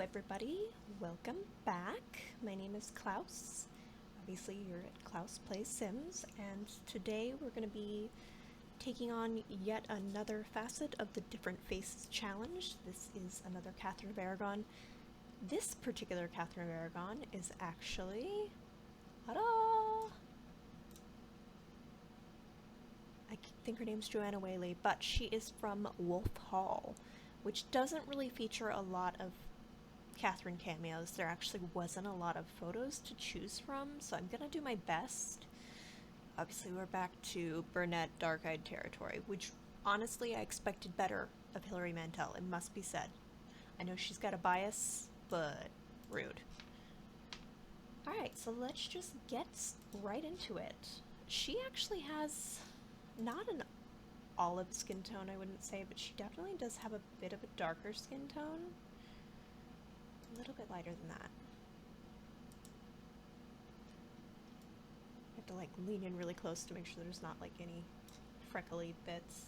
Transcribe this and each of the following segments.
everybody, welcome back. My name is Klaus. Obviously you're at Klaus Plays Sims, and today we're going to be taking on yet another facet of the Different Faces Challenge. This is another Catherine of Aragon. This particular Catherine of Aragon is actually... ta-da! I think her name's Joanna Whaley, but she is from Wolf Hall, which doesn't really feature a lot of Catherine cameos. There actually wasn't a lot of photos to choose from, so I'm gonna do my best. Obviously we're back to brunette, dark-eyed territory, which honestly I expected better of Hilary Mantel, it must be said. I know she's got a bias, but rude. Alright, so let's just get right into it. She actually has not an olive skin tone, I wouldn't say, but she definitely does have a bit of a darker skin tone. A little bit lighter than that. I have to like lean in really close to make sure there's not like any freckly bits.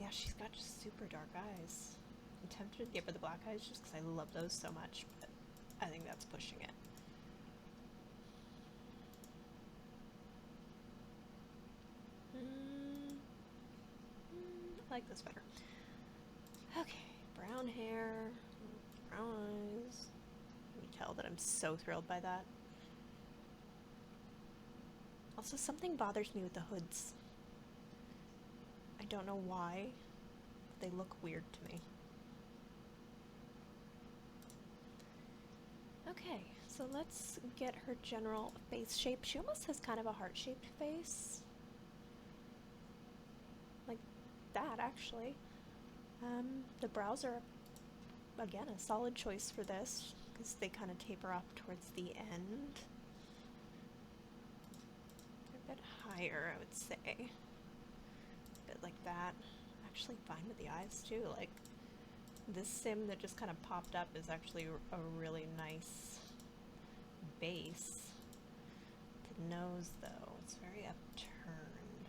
Yeah, she's got just super dark eyes. I'm tempted to give her the black eyes just because I love those so much, but I think that's pushing it. I like this better. Okay, brown hair, brown eyes. You can tell that I'm so thrilled by that. Also, something bothers me with the hoods. I don't know why, but they look weird to me. Okay, so let's get her general face shape. She almost has kind of a heart-shaped face. Like that, actually. The brows are, again, a solid choice for this, because they kind of taper off towards the end. They're a bit higher, I would say. A bit like that. Actually fine with the eyes, too. Like, this sim that just kind of popped up is actually a really nice base. The nose, though, it's very upturned.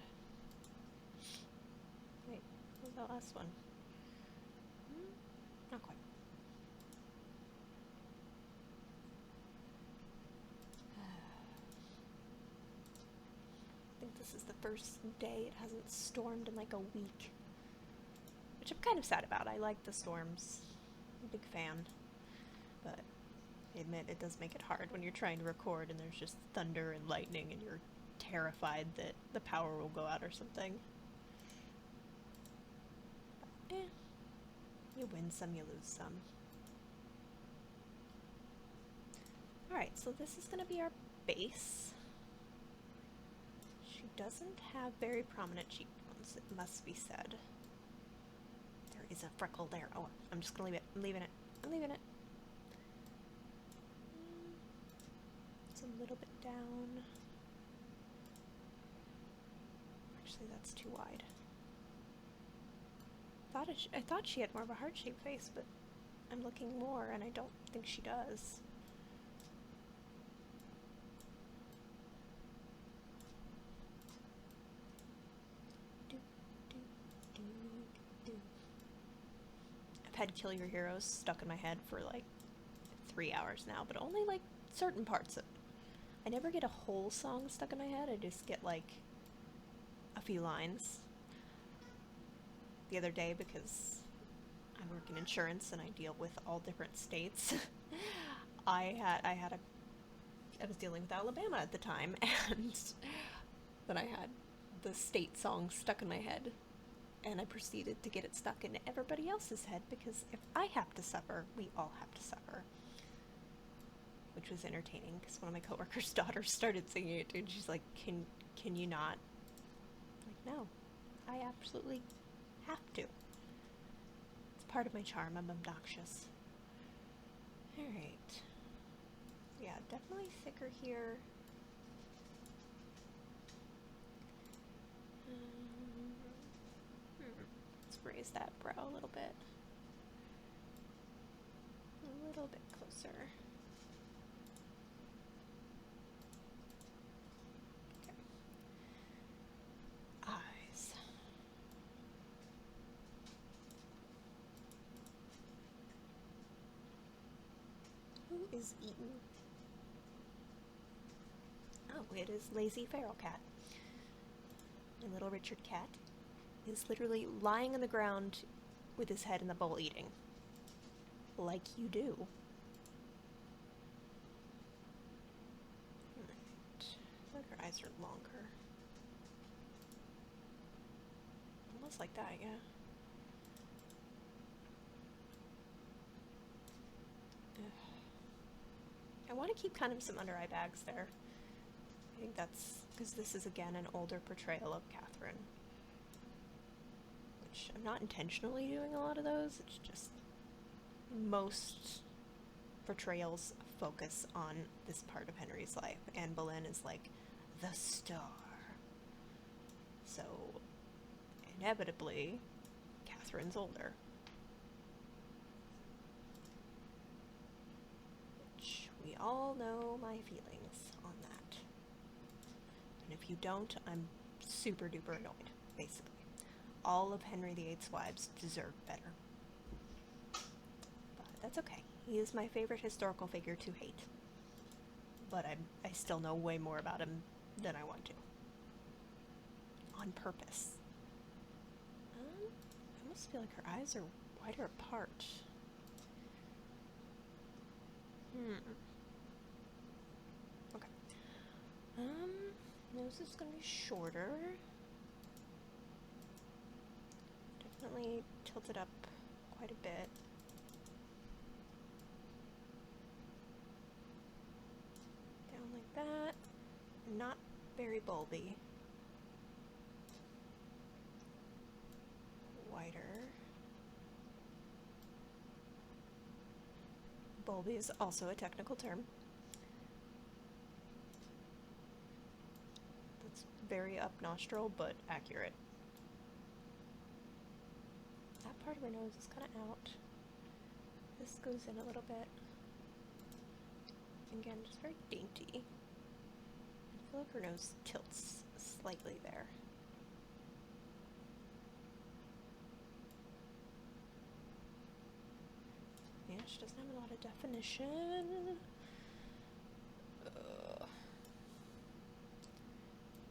Wait, what was that last one? Not quite. I think this is the first day it hasn't stormed in like a week. Which I'm kind of sad about. I like the storms. I'm a big fan. But I admit it does make it hard when you're trying to record and there's just thunder and lightning and you're terrified that the power will go out or something. But, you win some, you lose some. Alright, so this is going to be our base. She doesn't have very prominent cheekbones, it must be said. There is a freckle there. Oh, I'm just going to leave it. I'm leaving it. I'm leaving it. It's a little bit down. Actually, that's too wide. I thought she had more of a heart-shaped face, but I'm looking more and I don't think she does. I've had Kill Your Heroes stuck in my head for like 3 hours now, but only like certain parts of it. I never get a whole song stuck in my head, I just get like a few lines. The other day, because I work in insurance and I deal with all different states, I was dealing with Alabama at the time, and then I had the state song stuck in my head, and I proceeded to get it stuck in everybody else's head, because if I have to suffer, we all have to suffer. Which was entertaining, because one of my coworkers' daughters started singing it too, and she's like, can you not? I'm like, no, I absolutely have to. It's part of my charm, I'm obnoxious. Alright. Yeah, definitely thicker here. Let's raise that brow a little bit. A little bit closer. Okay. Eyes. Who is eating? Oh, it is Lazy Feral Cat. My little Richard cat is literally lying on the ground with his head in the bowl eating. Like you do. Right. I like her eyes are longer. Almost like that, yeah. I want to keep kind of some under eye bags there. I think that's because this is again an older portrayal of Catherine. Which I'm not intentionally doing a lot of those, it's just most portrayals focus on this part of Henry's life. Anne Boleyn is like the star. So inevitably, Catherine's older. Which we all know my feelings on that. And if you don't, I'm super duper annoyed, basically. All of Henry VIII's wives deserve better. But that's okay. He is my favorite historical figure to hate. But I still know way more about him than I want to. On purpose. I almost feel like her eyes are wider apart. Okay. Nose is gonna be shorter. Definitely tilted up quite a bit. Down like that. Not very bulby. Wider. Bulby is also a technical term. That's very up nostril, but accurate. That part of her nose is kind of out. This goes in a little bit. Again, just very dainty. I feel like her nose tilts slightly there. Yeah, she doesn't have a lot of definition.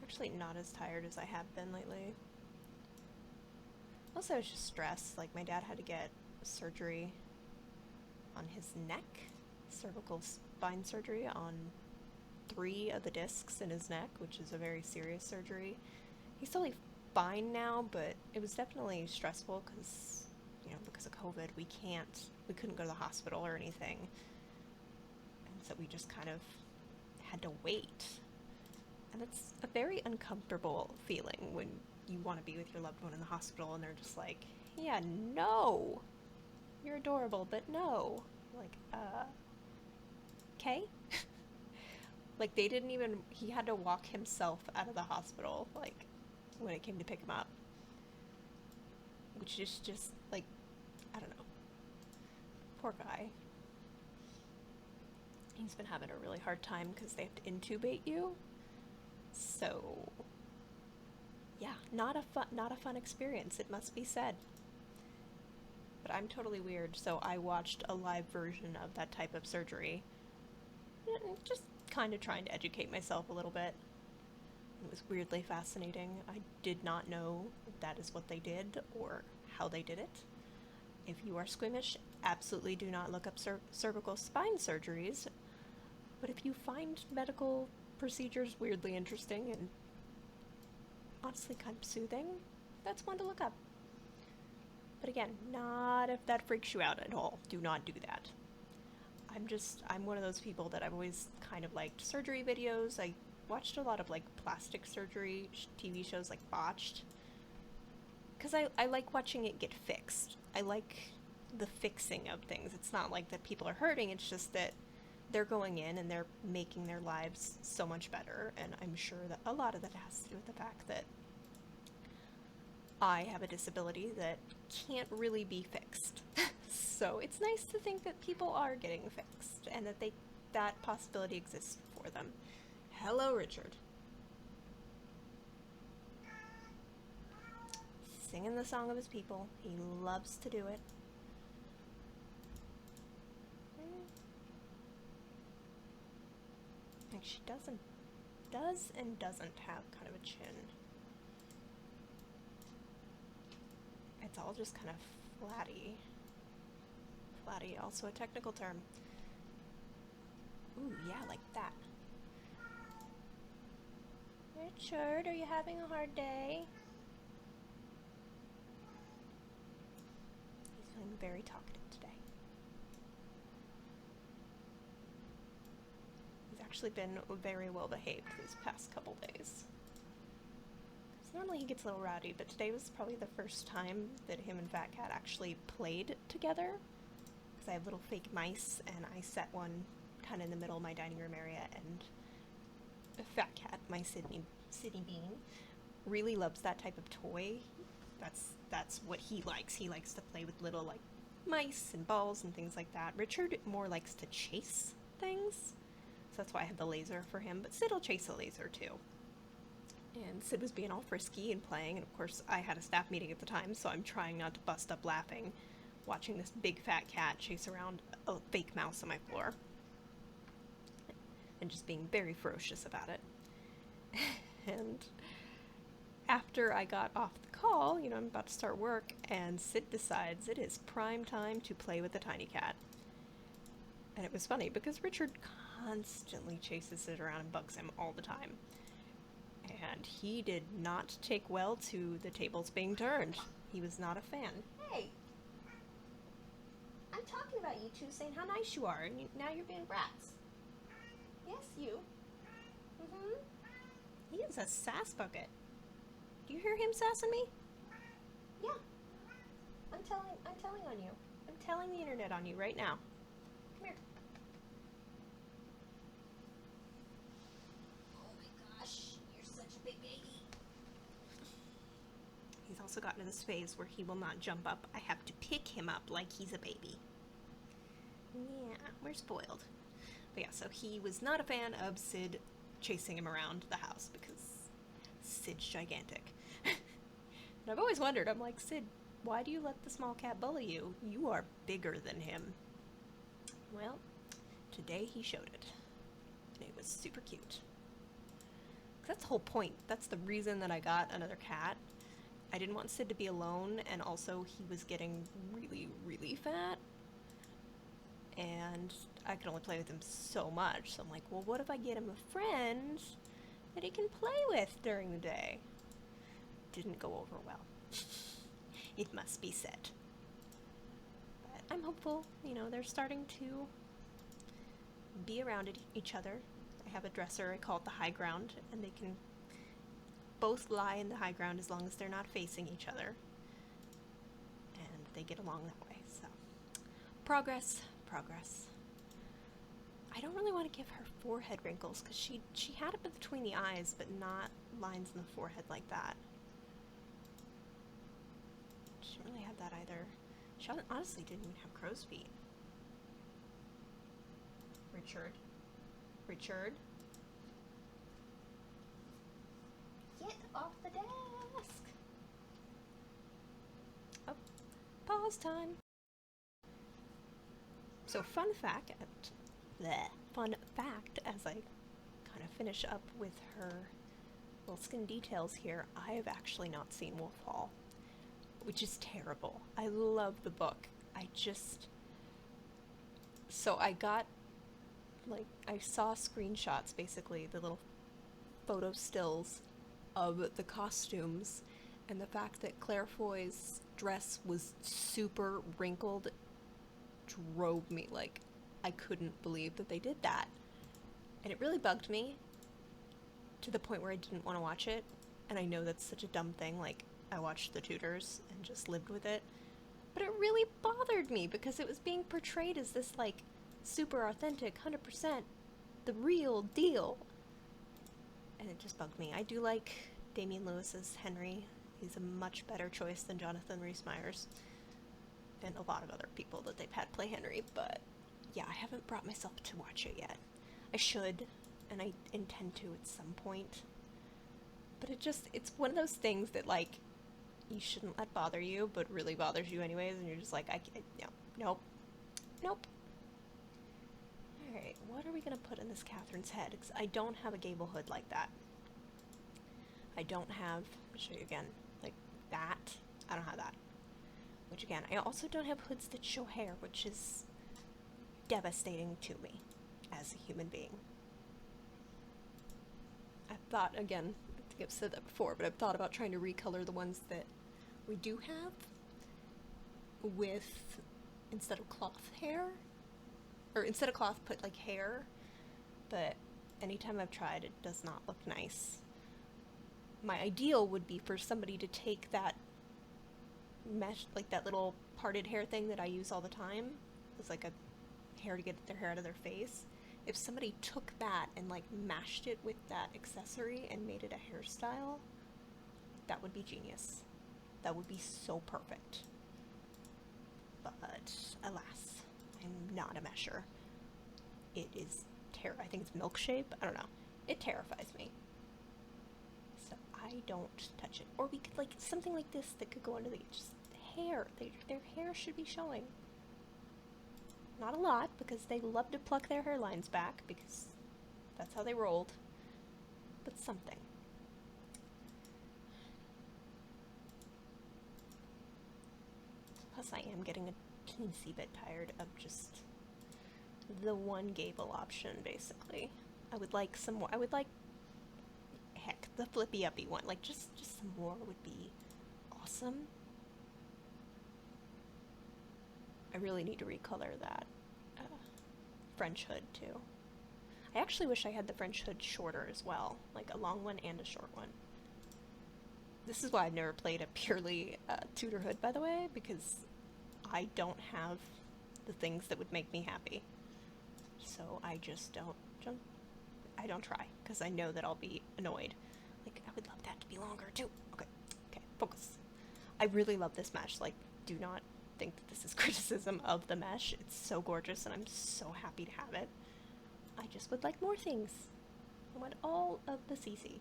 Actually not as tired as I have been lately. Also, I was just stressed. Like, my dad had to get surgery on his neck, cervical spine surgery on 3 of the discs in his neck, which is a very serious surgery. He's totally fine now, but it was definitely stressful because, you know, because of COVID, we couldn't go to the hospital or anything. And so we just kind of had to wait. And it's a very uncomfortable feeling when you want to be with your loved one in the hospital and they're just like, yeah, no, you're adorable, but no. Like, okay? Like, they didn't even, he had to walk himself out of the hospital, like, when it came to pick him up. Which is just, like, I don't know. Poor guy. He's been having a really hard time because they have to intubate you. So, yeah, not a fun experience, it must be said. But I'm totally weird, so I watched a live version of that type of surgery. Just kind of trying to educate myself a little bit. It was weirdly fascinating. I did not know that is what they did or how they did it. If you are squeamish, absolutely do not look up cervical spine surgeries. But if you find medical procedures weirdly interesting and honestly kind of soothing, that's one to look up. But again, not if that freaks you out at all. Do not do that. I'm one of those people that I've always kind of liked surgery videos. I watched a lot of, like, plastic surgery TV shows, like Botched. Because I like watching it get fixed. I like the fixing of things. It's not like that people are hurting, it's just that they're going in and they're making their lives so much better, and I'm sure that a lot of that has to do with the fact that I have a disability that can't really be fixed. So it's nice to think that people are getting fixed and that that possibility exists for them. Hello, Richard. Singing the song of his people. He loves to do it. she does and doesn't have kind of a chin. It's all just kind of flatty. Flatty, also a technical term. Ooh, yeah, like that. Richard, are you having a hard day? He's feeling very talkative today. He's actually been very well behaved these past couple days. Normally he gets a little rowdy, but today was probably the first time that him and Fat Cat actually played together. Because I have little fake mice, and I set one kind of in the middle of my dining room area, and Fat Cat, my Sydney Bean, really loves that type of toy. That's what he likes. He likes to play with little, like, mice and balls and things like that. Richard more likes to chase things, so that's why I have the laser for him, but Sid will chase a laser too. And Sid was being all frisky and playing, and of course I had a staff meeting at the time, so I'm trying not to bust up laughing, watching this big fat cat chase around a fake mouse on my floor. And just being very ferocious about it. And after I got off the call, you know, I'm about to start work, and Sid decides it is prime time to play with the tiny cat. And it was funny, because Richard constantly chases Sid around and bugs him all the time. And he did not take well to the tables being turned. He was not a fan. Hey! I'm talking about you two, saying how nice you are, and now you're being brats. Yes, you. Mm-hmm. He is a sass bucket. Do you hear him sassing me? Yeah. I'm telling on you. I'm telling the internet on you right now. Come here. He's also gotten to this phase where he will not jump up. I have to pick him up like he's a baby. Yeah, we're spoiled. But yeah, so he was not a fan of Sid chasing him around the house because Sid's gigantic. And I've always wondered, I'm like, Sid, why do you let the small cat bully you? You are bigger than him. Well, today he showed it. And it was super cute. That's the whole point. That's the reason that I got another cat. I didn't want Sid to be alone, and also he was getting really, really fat. And I could only play with him so much. So I'm like, well, what if I get him a friend that he can play with during the day? Didn't go over well. It must be said. But I'm hopeful. You know, they're starting to be around each other. I have a dresser, I call it the high ground, and they can both lie in the high ground as long as they're not facing each other. And they get along that way, so. Progress. I don't really want to give her forehead wrinkles, because she had it between the eyes, but not lines in the forehead like that. She didn't really have that either. She honestly didn't even have crow's feet. Richard? Get off the desk! Oh, pause time. So fun fact, as I kind of finish up with her little skin details here, I have actually not seen Wolf Hall, which is terrible. I love the book. So I got, like, I saw screenshots, basically, the little photo stills of the costumes, and the fact that Claire Foy's dress was super wrinkled drove me, like, I couldn't believe that they did that. And it really bugged me to the point where I didn't want to watch it. And I know that's such a dumb thing, like, I watched The Tudors and just lived with it. But it really bothered me because it was being portrayed as this, like, super authentic, 100% the real deal. And it just bugged me. I do like Damian Lewis's Henry. He's a much better choice than Jonathan Rhys-Meyers. And a lot of other people that they've had play Henry, but yeah, I haven't brought myself to watch it yet. I should, and I intend to at some point. But it's one of those things that, like, you shouldn't let bother you, but really bothers you anyways, and you're just like, nope. Alright, what are we gonna put in this Catherine's head? Because I don't have a gable hood like that. I don't have, I'll show you again, like that. I don't have that. Which again, I also don't have hoods that show hair, which is devastating to me as a human being. I've thought, again, I think I've said that before, but I've thought about trying to recolor the ones that we do have with, instead of cloth hair, or instead of cloth, put like hair, but anytime I've tried, it does not look nice. My ideal would be for somebody to take that mesh, like that little parted hair thing that I use all the time, it's like a hair to get their hair out of their face. If somebody took that and like mashed it with that accessory and made it a hairstyle, that would be genius. That would be so perfect. But alas, I'm not a mesher. It is I think it's milkshape. I don't know. It terrifies me. So I don't touch it. Or we could like something like this that could go under the just hair. Their hair should be showing. Not a lot, because they love to pluck their hairlines back, because that's how they rolled. But something. Plus I am getting a teensy bit tired of just the one gable option, basically. I would like some more. I would like, heck, the flippy uppy one. Like, just some more would be awesome. I really need to recolor that French hood, too. I actually wish I had the French hood shorter as well. Like, a long one and a short one. This is why I've never played a purely Tudor hood, by the way, because I don't have the things that would make me happy. So I just don't try, because I know that I'll be annoyed. Like, I would love that to be longer, too. Okay, focus. I really love this mesh. Like, do not think that this is criticism of the mesh. It's so gorgeous, and I'm so happy to have it. I just would like more things. I want all of the CC.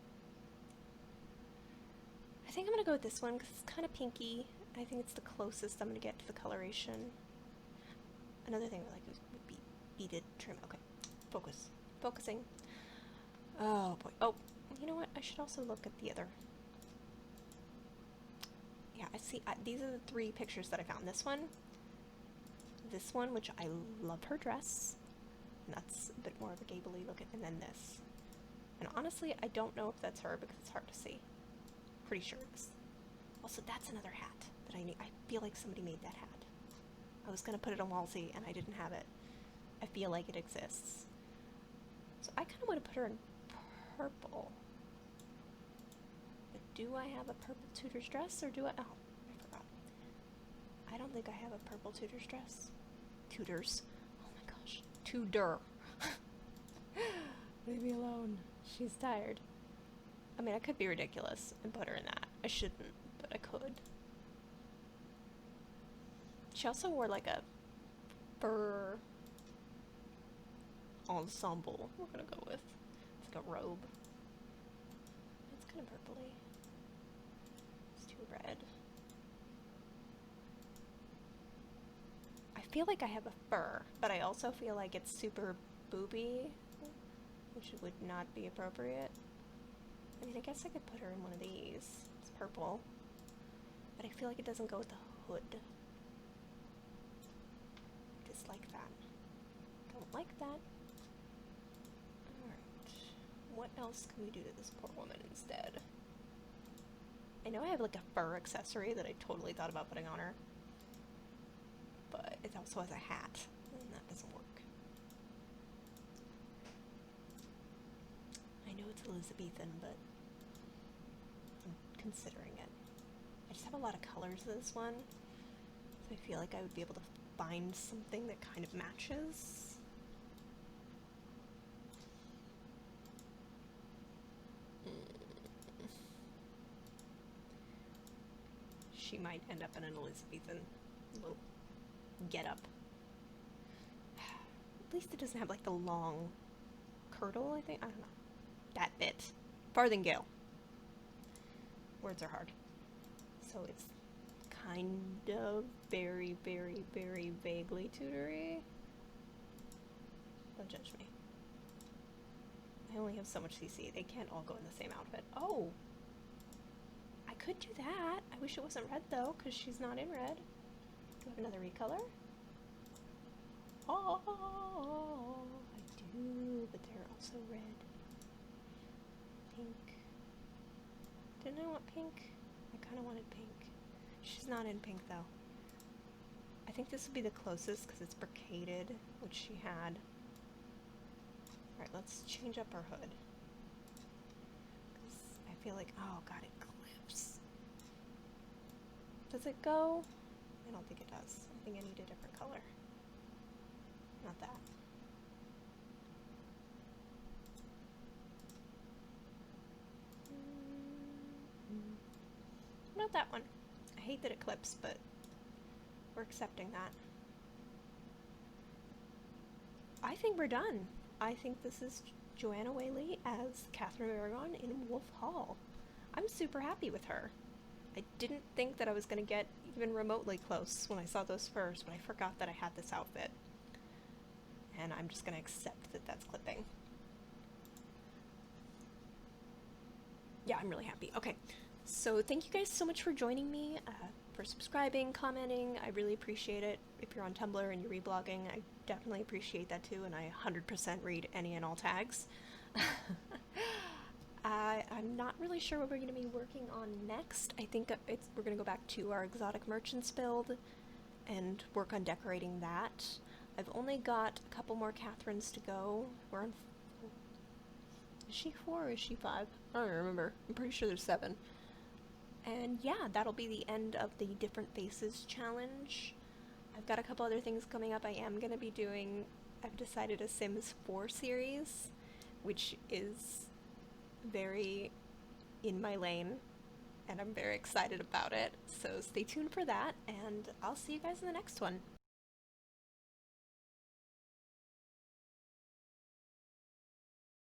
I think I'm gonna go with this one, because it's kind of pinky. I think it's the closest I'm gonna get to the coloration. Another thing I like would be beaded trim. Okay, focus. Focusing. Oh boy. Oh, you know what? I should also look at the other. Yeah, I see. These are the 3 pictures that I found. This one, which I love her dress. And that's a bit more of a gabley look, and then this. And honestly, I don't know if that's her because it's hard to see. Pretty sure it is. Also, that's another hat that I need. I feel like somebody made that hat. I was gonna put it on Walsey, and I didn't have it. I feel like it exists. So I kind of want to put her in purple. But do I have a purple Tudor's dress, or do I? Oh, I forgot. I don't think I have a purple Tudor's dress. Tudors. Oh my gosh. Tudor. Leave me alone. She's tired. I mean, I could be ridiculous and put her in that. I shouldn't, but I could. She also wore like a fur ensemble. We're gonna go with. It's like a robe. It's kind of purpley. It's too red. I feel like I have a fur, but I also feel like it's super booby, which would not be appropriate. I mean, I guess I could put her in one of these. It's purple. But I feel like it doesn't go with the hood. Dislike that. Don't like that. Alright. What else can we do to this poor woman instead? I know I have like a fur accessory that I totally thought about putting on her. But it also has a hat, and that doesn't work. I know it's Elizabethan, but I'm considering it. I just have a lot of colors in this one, so I feel like I would be able to find something that kind of matches. She might end up in an Elizabethan little get-up. At least it doesn't have like the long kirtle, I think. I don't know. That bit. Farthingale. Words are hard. So it's kind of very, very, very vaguely Tudory. Don't judge me. I only have so much CC. They can't all go in the same outfit. Oh! I could do that. I wish it wasn't red, though, because she's not in red. Do I have another recolor? Oh, I do, but they're also red. Pink. Didn't I want pink? I kind of wanted pink. She's not in pink, though. I think this would be the closest, because it's brocaded, which she had. Alright, let's change up our hood. Because I feel like, oh god, it clips. Does it go? I don't think it does. I think I need a different color. Not that. Not that one. I hate that it clips, but we're accepting that. I think we're done. I think this is Joanna Whaley as Catherine of Aragon in Wolf Hall. I'm super happy with her. I didn't think that I was going to get even remotely close when I saw those furs, but I forgot that I had this outfit. And I'm just going to accept that that's clipping. Yeah, I'm really happy. Okay, so thank you guys so much for joining me, for subscribing, commenting. I really appreciate it. If you're on Tumblr and you're reblogging, I definitely appreciate that too, and I 100% read any and all tags. I'm not really sure what we're going to be working on next. I think we're going to go back to our exotic merchants build and work on decorating that. I've only got a couple more Catherines to go. We're on... Is she 4 or is she 5? I don't remember. I'm pretty sure there's 7. And yeah, that'll be the end of the Different Faces challenge. I've got a couple other things coming up. I am going to be doing... I've decided a Sims 4 series, which is very in my lane, and I'm very excited about it. So stay tuned for that, and I'll see you guys in the next one.